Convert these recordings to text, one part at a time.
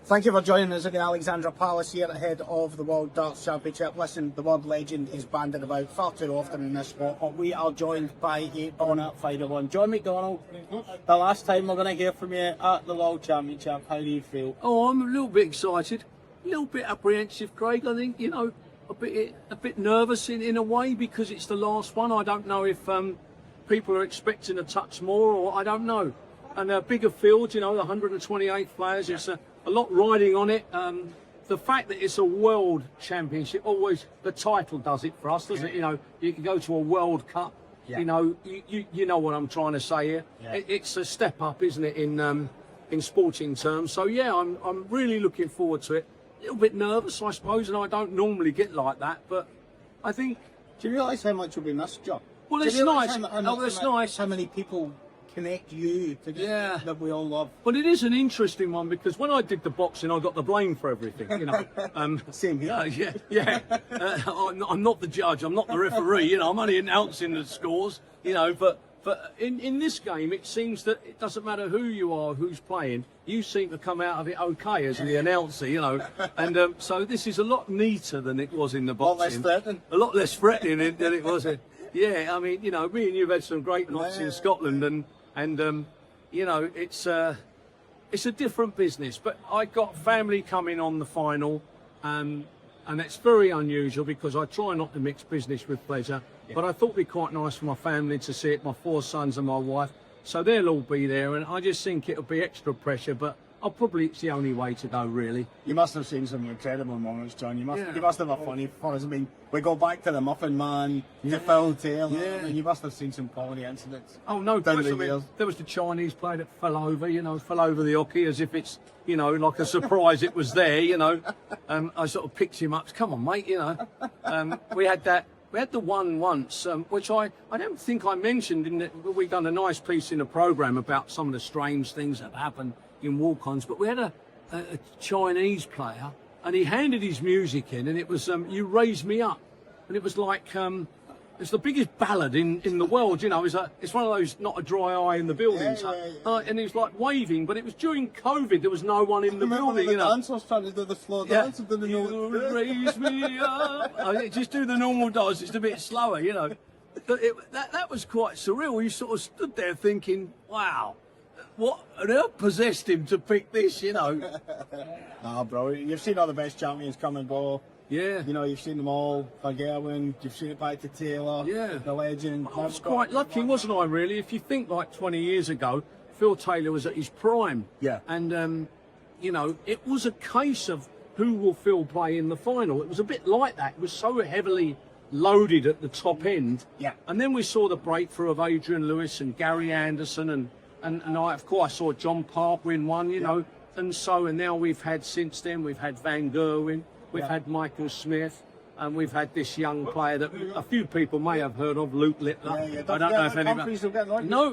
Thank you for joining us at Alexandra Palace here ahead of the World Darts Championship. Listen, the word legend is banded about far too often in this sport, but we are joined by a bona fide one. John McDonald, the last time we're going to hear from you at the World Championship, how do you feel? Oh, I'm a little bit excited, a little bit apprehensive, Craig. I think, you know, a bit nervous in a way because it's the last one. I don't know if people are expecting a touch more, or I don't know. And a bigger field, you know, the 128 players, it's a lot riding on it. The fact that it's a world championship, always the title does it for us, doesn't it? You know, you can go to a World Cup. You know, you know what I'm trying to say here. It's a step up, isn't it, in sporting terms? So yeah, I'm really looking forward to it. A little bit nervous, I suppose, and I don't normally get like that, but I think. Do you realise how much you'll be missed, John? Well, it's nice. It's nice how many people connect you to that we all love. But it is an interesting one because when I did the boxing, I got the blame for everything. You know, Same here. I'm not the judge. I'm not the referee. You know, I'm only announcing the scores. You know, but in this game, it seems that it doesn't matter who you are, who's playing. You seem to come out of it okay as the announcer. You know, and so this is a lot neater than it was in the boxing. A lot less threatening than it was. Yeah, I mean, you know, me and you've had some great nights in Scotland, and you know, it's a different business. But I got family coming on the final, and it's very unusual because I try not to mix business with pleasure. But I thought it'd be quite nice for my family to see it, my 4 sons and my wife. So they'll all be there, and I just think it'll be extra pressure. But it's the only way to go, really. You must have seen some incredible moments, John. You must have a funny for us. I mean, we go back to the Muffin Man, the Phil Taylor. And you must have seen some quality incidents. Oh no, there was the Chinese player that fell over. You know, fell over the hockey as if it's, you know, like a surprise. It was there. You know, I sort of picked him up. Come on, mate. You know, we had that. We had the one once, which I don't think I mentioned in that we done a nice piece in the programme about some of the strange things that happened in walk-ons, but we had a Chinese player and he handed his music in, and it was You Raise Me Up, and it was like it's the biggest ballad in the world, you know. It's one of those not a dry eye in the building, and he was like waving, but it was during COVID, there was no one in the building, you know. The dancers trying to do the slow dance. You raise me up. Just do the normal dance, it's a bit slower, you know. But that was quite surreal. You sort of stood there thinking, wow, what on earth possessed him to pick this, you know? Nah, bro, you've seen all the best champions come and go. Yeah. You know, you've seen them all. Gerwin, you've seen it back to Taylor. Yeah. The legend. I was quite lucky, wasn't I, really? If you think like 20 years ago, Phil Taylor was at his prime. Yeah. And, you know, it was a case of who will Phil play in the final. It was a bit like that. It was so heavily loaded at the top end. Yeah. And then we saw the breakthrough of Adrian Lewis and Gary Anderson, and I, of course, saw John Park win one, you know. And now we've had, since then, we've had Van Gerwen. We've had Michael Smith, and we've had this young player that a few people may have heard of, Luke Littler. I don't know if anybody.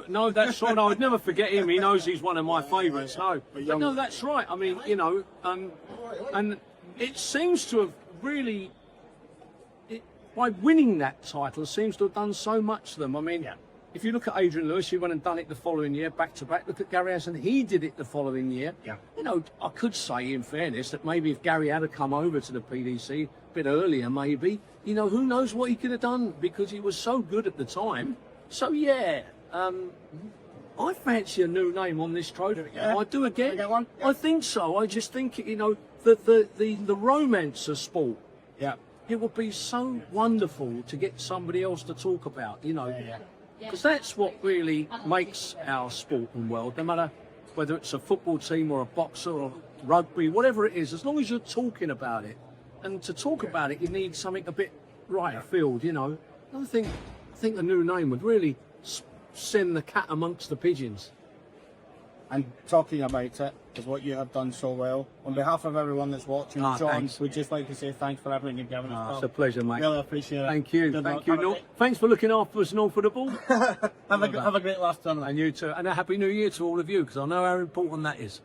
No, that's right. I would never forget him. He knows he's one of my favourites. No, but no, that's right. I mean, you know, and it seems to have really, by winning that title, seems to have done so much to them. I mean. If you look at Adrian Lewis, he went and done it the following year, back to back. Look at Gary Anderson, he did it the following year. You know, I could say, in fairness, that maybe if Gary had come over to the PDC a bit earlier, maybe, you know, who knows what he could have done, because he was so good at the time. So yeah, I fancy a new name on this trophy. I do again. Get one? I think so. I just think, you know, the romance of sport. It would be so wonderful to get somebody else to talk about, you know. Because that's what really makes our sporting world, no matter whether it's a football team or a boxer or rugby, whatever it is, as long as you're talking about it. And to talk about it, you need something a bit right afield, you know. I think a new name would really send the cat amongst the pigeons. And talking about it is what you have done so well. On behalf of everyone that's watching, John, we'd just like to say thanks for everything you've given us. It's a pleasure, mate. Really appreciate it. Thank you. Thank you. No, thanks for looking after us and all for the ball. Have a great last tournament. And you too. And a happy new year to all of you, because I know how important that is.